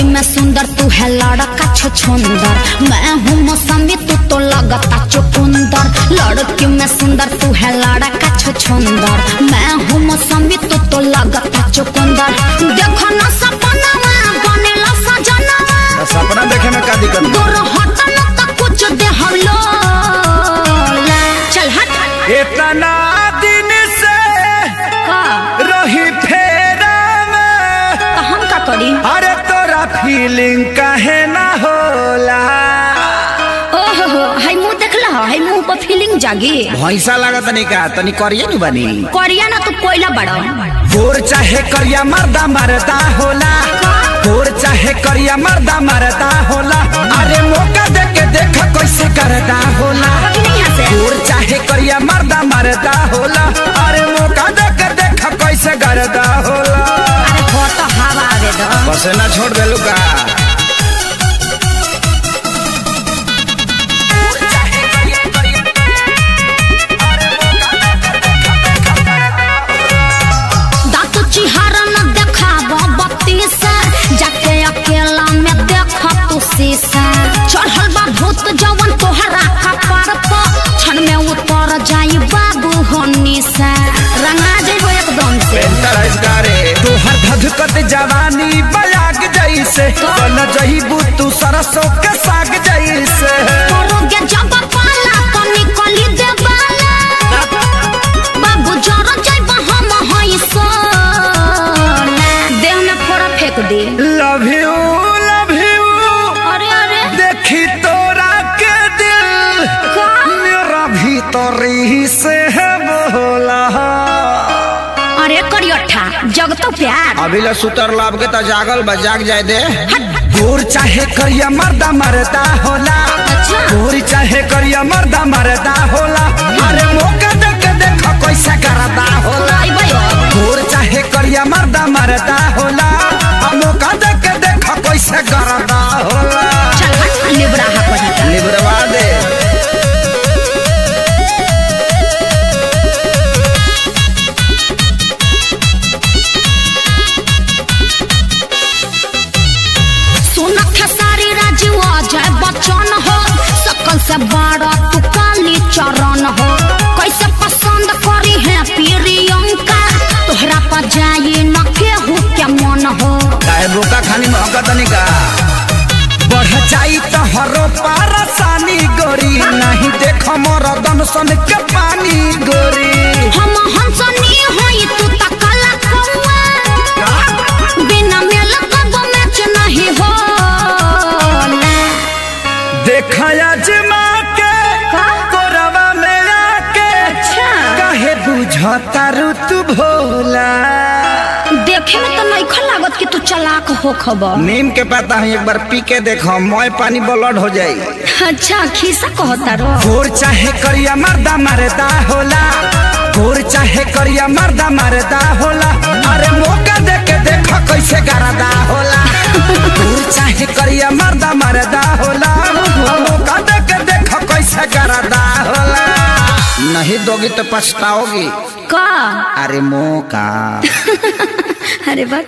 लड़की में सुंदर तू है लड़का छछुंदर, मैं हूँ मौसमी तू तो लगता चुकुंदर। लड़की में सुंदर तू है लड़का छछुंदर, मैं हूँ मौसमी तू तो लगता चुकुंदर। देखो ना सपना बनेला सजना, सपना देखे में का दिक्कत? दूर हट न तो कुछ दे हम लोग। चल हट। इतना दिन से रही फेरा में, तो हम का करी? अरे तोरा फीलिंग काहे ना होला? ओहो हाय मुंह देखला, हाय मुंह पर फीलिंग जागी। भैंसा लागत नहीं का तनी करिया नहीं बनी? करिया ना तू कोयला बड़ा। गोर चाहे करिया मर्दा मरदा होला, गोर चाहे करिया मर्दा मरदा होला। अरे मौका दे के देख कैसे करदा होला। गोर चाहे करिया मर्दा मरदा होला, अरे मौका दे के देख कैसे करदा होला। अरे हो तो हवा आवे दो, बस ना छोड़ देलू का। चढ़ल बा भूत जवन तोहरा कपार पर, क्षण में उतर जाई बाबू होनी से। रंगा जेबो एकदम से। तोहर धधकत जवानी बयाग जैसे, न जहीबू तू सरसों के साग जैसे। करोगे जब पाला तो निकली देवाला, बाबू जरा जाइबा हम हई सोना। देह में फोड़ा फेंक दे। लव यू देखी तोरा के दिल मेरा भीतरी से है बोला। अरे करियठा जग तो प्यार अभी ल सुतर लाभ के तो जागल बा, जाग जाए दे। गोर चाहे करिया मर्दा मरदा होला, गोर चाहे करिया मर्दा मरदा होला। अरे मौका दे के देख कैसे करदा होला। गोर चाहे करिया मर्दा मरदा होला, मौका दे के देख कैसे करदा होला। लिबरवा दे। सुन खेसारी राजू अजय बच्चन हो, सकल से बड़ा तू काली चरण हो। कैसे पसंद करी है प्रियंका, तोहरा पर जाई न केहू के मन हो। काहे बोका खानी महका तनी का? बढ़ जाई तो हरो पारसानी गोरी, नहीं देख मोर दनसन के पानी गोरी। हम हंसनी होई तू त काला कौआ, बिना मेल कब मैच नहीं होला। देखया जमा के कोरवा में आके, काहे बुझता रु तू भोला। देखे में तो नहीं लागत कि तू चालाक हो खबर। नीम के पता है एक बार पी के देखो, मोय पानी ब्लड हो जाई। अच्छा खीसा कहता रो। गोर चाहे करिया मर्दा मरदा होला, गोर चाहे करिया मर्दा मरदा होला। अरे मौका दे के देख कैसे करदा होला। गोर चाहे करिया मर्दा मरदा होला, मौका दे के देख कैसे करदा होला। नहीं दोगी तो पछताओगी का? अरे मौका। अरे बस